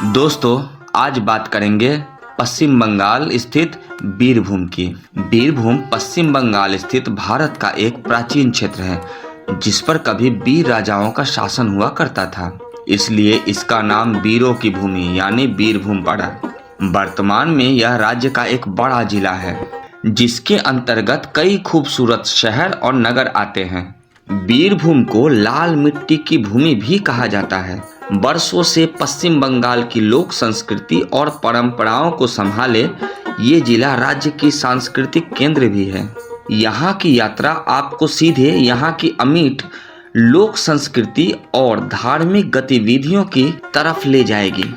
दोस्तों, आज बात करेंगे पश्चिम बंगाल स्थित बीरभूम की। बीरभूम पश्चिम बंगाल स्थित भारत का एक प्राचीन क्षेत्र है जिस पर कभी वीर राजाओं का शासन हुआ करता था, इसलिए इसका नाम वीरों की भूमि यानी बीरभूम पड़ा। वर्तमान में यह राज्य का एक बड़ा जिला है जिसके अंतर्गत कई खूबसूरत शहर और नगर आते हैं। बीरभूम को लाल मिट्टी की भूमि भी कहा जाता है। वर्षों से पश्चिम बंगाल की लोक संस्कृति और परंपराओं को संभाले ये जिला राज्य की सांस्कृतिक केंद्र भी है। यहाँ की यात्रा आपको सीधे यहाँ की अमिट लोक संस्कृति और धार्मिक गतिविधियों की तरफ ले जाएगी।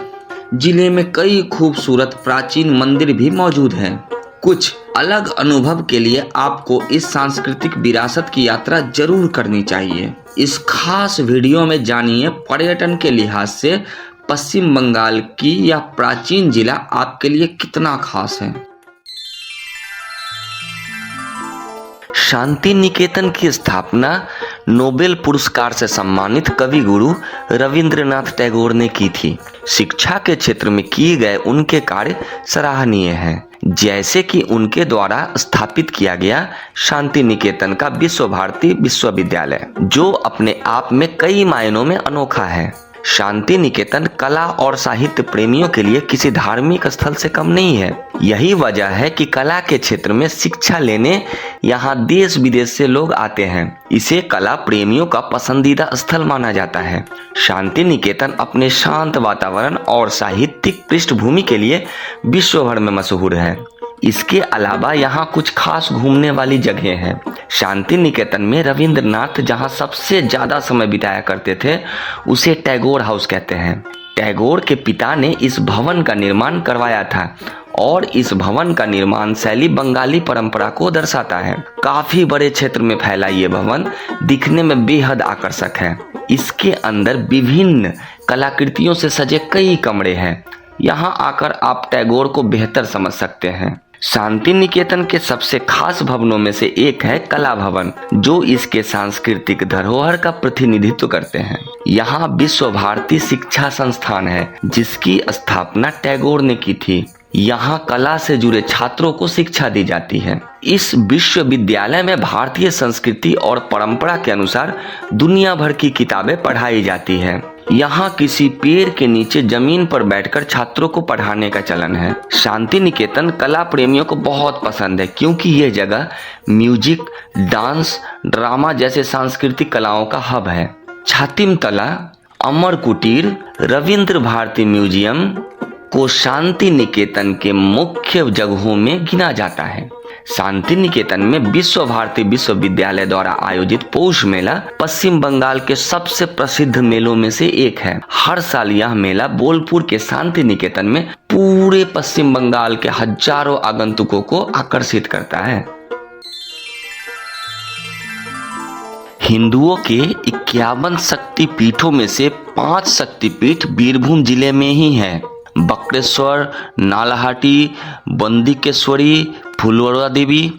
जिले में कई खूबसूरत प्राचीन मंदिर भी मौजूद हैं। कुछ अलग अनुभव के लिए आपको इस सांस्कृतिक विरासत की यात्रा जरूर करनी चाहिए। इस खास वीडियो में जानिए पर्यटन के लिहाज से पश्चिम बंगाल की यह प्राचीन जिला आपके लिए कितना खास है। शांति निकेतन की स्थापना नोबेल पुरस्कार से सम्मानित कवि गुरु रविंद्रनाथ टैगोर ने की थी। शिक्षा के क्षेत्र में किए गए उनके कार्य सराहनीय हैं, जैसे कि उनके द्वारा स्थापित किया गया शांति निकेतन का विश्व भारती विश्वविद्यालय, जो अपने आप में कई मायनों में अनोखा है। शांति निकेतन कला और साहित्य प्रेमियों के लिए किसी धार्मिक स्थल से कम नहीं है। यही वजह है कि कला के क्षेत्र में शिक्षा लेने यहाँ देश विदेश से लोग आते हैं। इसे कला प्रेमियों का पसंदीदा स्थल माना जाता है। शांति निकेतन अपने शांत वातावरण और साहित्यिक पृष्ठभूमि के लिए विश्व भर में मशहूर है। इसके अलावा यहाँ कुछ खास घूमने वाली जगहें हैं। शांति निकेतन में रविंद्रनाथ जहाँ सबसे ज्यादा समय बिताया करते थे उसे टैगोर हाउस कहते हैं। टैगोर के पिता ने इस भवन का निर्माण करवाया था और इस भवन का निर्माण शैली बंगाली परंपरा को दर्शाता है। काफी बड़े क्षेत्र में फैला ये भवन दिखने में बेहद आकर्षक है। इसके अंदर विभिन्न कलाकृतियों से सजे कई कमरे हैं। यहाँ आकर आप टैगोर को बेहतर समझ सकते हैं। शांति निकेतन के सबसे खास भवनों में से एक है कला भवन, जो इसके सांस्कृतिक धरोहर का प्रतिनिधित्व करते हैं। यहाँ विश्व भारती शिक्षा संस्थान है जिसकी स्थापना टैगोर ने की थी। यहाँ कला से जुड़े छात्रों को शिक्षा दी जाती है। इस विश्वविद्यालय में भारतीय संस्कृति और परंपरा के अनुसार दुनिया भर की किताबें पढ़ाई जाती है। यहाँ किसी पेड़ के नीचे जमीन पर बैठकर छात्रों को पढ़ाने का चलन है। शांति निकेतन कला प्रेमियों को बहुत पसंद है क्योंकि ये जगह म्यूजिक, डांस, ड्रामा जैसे सांस्कृतिक कलाओं का हब है। छातिम तला, अमर कुटीर, रविंद्र भारती म्यूजियम को शांति निकेतन के मुख्य जगहों में गिना जाता है। शांति निकेतन में विश्व भारती विश्वविद्यालय द्वारा आयोजित पौष मेला पश्चिम बंगाल के सबसे प्रसिद्ध मेलों में से एक है। हर साल यह मेला बोलपुर के शांति निकेतन में पूरे पश्चिम बंगाल के हजारों आगंतुकों को आकर्षित करता है। हिंदुओं के 51 शक्ति पीठों में से 5 शक्तिपीठ बीरभूम जिले में ही है। बक्रेश्वर, नालाहाटी, बंदिकेश्वरी, फुलवरा देवी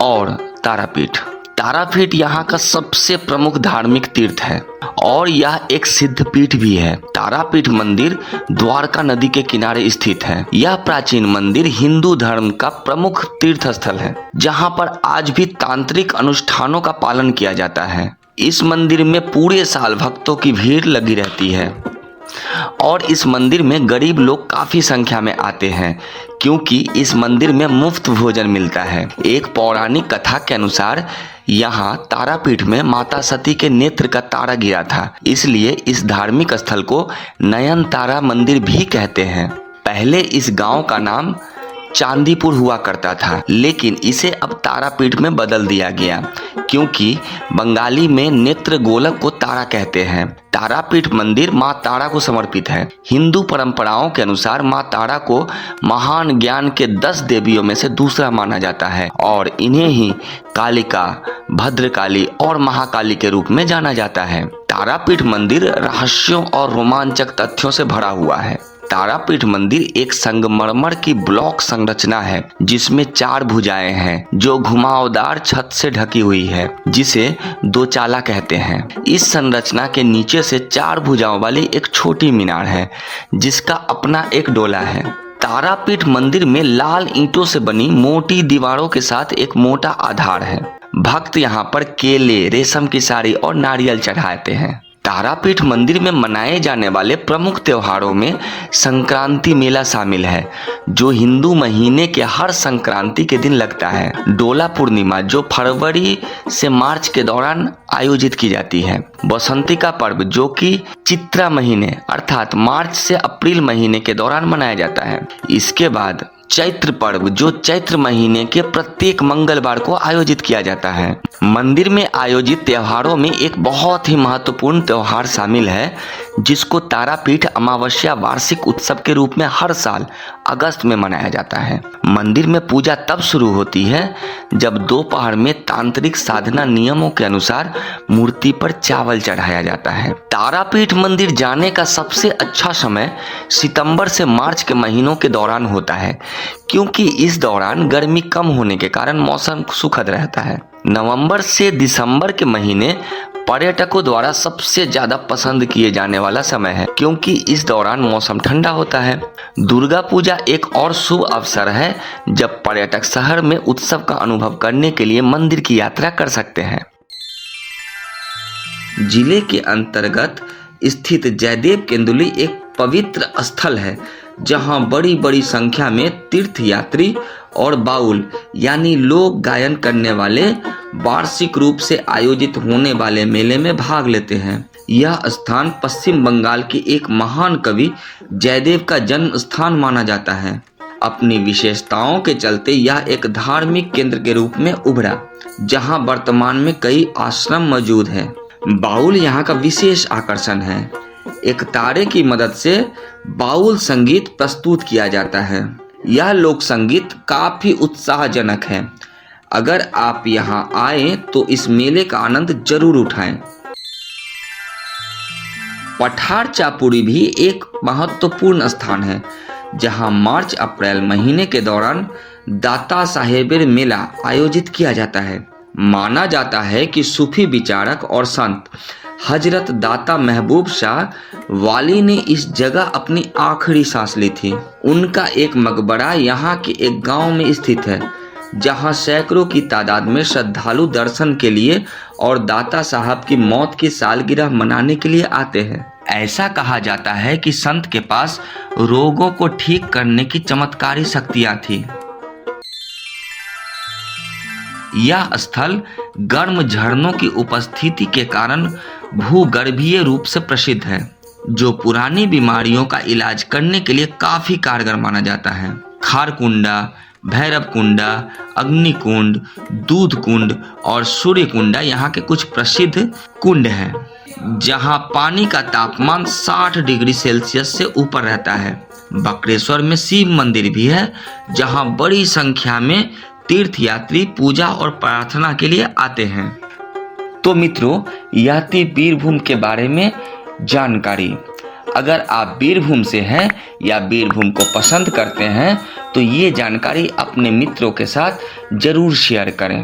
और तारापीठ। तारापीठ यहाँ का सबसे प्रमुख धार्मिक तीर्थ है और यह एक सिद्ध पीठ भी है। तारापीठ मंदिर द्वारका नदी के किनारे स्थित है। यह प्राचीन मंदिर हिंदू धर्म का प्रमुख तीर्थ स्थल है जहाँ पर आज भी तांत्रिक अनुष्ठानों का पालन किया जाता है। इस मंदिर में पूरे साल भक्तों की भीड़ लगी रहती है और इस मंदिर में गरीब लोग काफी संख्या में आते हैं क्योंकि इस मंदिर में मुफ्त भोजन मिलता है। एक पौराणिक कथा के अनुसार यहाँ तारापीठ में माता सती के नेत्र का तारा गिरा था, इसलिए इस धार्मिक स्थल को नयन तारा मंदिर भी कहते हैं। पहले इस गांव का नाम चांदीपुर हुआ करता था, लेकिन इसे अब तारापीठ में बदल दिया गया क्योंकि बंगाली में नेत्र गोलक को तारा कहते हैं। तारापीठ मंदिर मां तारा को समर्पित है। हिंदू परंपराओं के अनुसार मां तारा को महान ज्ञान के 10 देवियों में से दूसरा माना जाता है और इन्हें ही कालिका, भद्रकाली और महाकाली के रूप में जाना जाता है। तारापीठ मंदिर रहस्यों और रोमांचक तथ्यों से भरा हुआ है। तारापीठ मंदिर एक संगमरमर की ब्लॉक संरचना है जिसमें 4 भुजाएं हैं जो घुमावदार छत से ढकी हुई है जिसे दोचाला कहते हैं। इस संरचना के नीचे से 4 भुजाओं वाली एक छोटी मीनार है जिसका अपना एक डोला है। तारापीठ मंदिर में लाल ईंटों से बनी मोटी दीवारों के साथ एक मोटा आधार है। भक्त यहाँ पर केले, रेशम की साड़ी और नारियल चढ़ाते हैं। तारापीठ मंदिर में मनाए जाने वाले प्रमुख त्योहारों में संक्रांति मेला शामिल है जो हिंदू महीने के हर संक्रांति के दिन लगता है। डोला पूर्णिमा जो फरवरी से मार्च के दौरान आयोजित की जाती है। बसंतिका पर्व जो कि चित्रा महीने अर्थात मार्च से अप्रैल महीने के दौरान मनाया जाता है। इसके बाद चैत्र पर्व जो चैत्र महीने के प्रत्येक मंगलवार को आयोजित किया जाता है। मंदिर में आयोजित त्योहारों में एक बहुत ही महत्वपूर्ण त्योहार शामिल है जिसको तारापीठ अमावस्या वार्षिक उत्सव के रूप में हर साल अगस्त में मनाया जाता है। मंदिर में पूजा तब शुरू होती है जब दोपहर में तांत्रिक साधना नियमों के अनुसार मूर्ति पर चावल चढ़ाया जाता है। तारापीठ मंदिर जाने का सबसे अच्छा समय सितंबर से मार्च के महीनों के दौरान होता है क्योंकि इस दौरान गर्मी कम होने के कारण मौसम सुखद रहता है। नवंबर से दिसंबर के महीने पर्यटकों द्वारा सबसे ज्यादा पसंद किए जाने वाला समय है क्योंकि इस दौरान मौसम ठंडा होता है। दुर्गा पूजा एक और शुभ अवसर है जब पर्यटक शहर में उत्सव का अनुभव करने के लिए मंदिर की यात्रा कर सकते हैं। जिले के अंतर्गत स्थित जयदेव केंदुली एक पवित्र स्थल है जहां बड़ी बड़ी संख्या में तीर्थयात्री और बाउल यानी लोक गायन करने वाले वार्षिक रूप से आयोजित होने वाले मेले में भाग लेते हैं। यह स्थान पश्चिम बंगाल के एक महान कवि जयदेव का जन्म स्थान माना जाता है। अपनी विशेषताओं के चलते यह एक धार्मिक केंद्र के रूप में उभरा जहां वर्तमान में कई आश्रम मौजूद हैं। बाउल यहाँ का विशेष आकर्षण है। एक तारे की मदद से बाउल संगीत प्रस्तुत किया जाता है। यह लोक संगीत काफी उत्साहजनक है। अगर आप यहाँ आए तो इस मेले का आनंद जरूर उठाएं। पठार चापुड़ी भी एक महत्वपूर्ण स्थान है जहां मार्च अप्रैल महीने के दौरान दाता साहेबेर मेला आयोजित किया जाता है। माना जाता है कि सूफी विचारक और संत हजरत दाता महबूब शाह वाली ने इस जगह अपनी आखिरी सांस ली थी। उनका एक मकबरा यहाँ के एक गांव में स्थित है जहां सैकड़ों की तादाद में श्रद्धालु दर्शन के लिए और दाता साहब की मौत की सालगिरह मनाने के लिए आते हैं। ऐसा कहा जाता है कि संत के पास रोगों को ठीक करने की चमत्कारी शक्तियां थी। यह स्थल गर्म झरनों की उपस्थिति के कारण भूगर्भीय रूप से प्रसिद्ध है जो पुरानी बीमारियों का इलाज करने के लिए काफी कारगर माना जाता है। खारकुंडा, भैरव कुंडा, अग्निकुंड, दूध कुंड और सूर्य कुंडा यहाँ के कुछ प्रसिद्ध कुंड हैं जहाँ पानी का तापमान 60 डिग्री सेल्सियस से ऊपर रहता है। बकरेश्वर में शिव मंदिर भी है जहाँ बड़ी संख्या में तीर्थयात्री पूजा और प्रार्थना के लिए आते हैं। तो मित्रों, यह थी बीरभूम के बारे में जानकारी। अगर आप बीरभूम से हैं या बीरभूम को पसंद करते हैं तो ये जानकारी अपने मित्रों के साथ जरूर शेयर करें।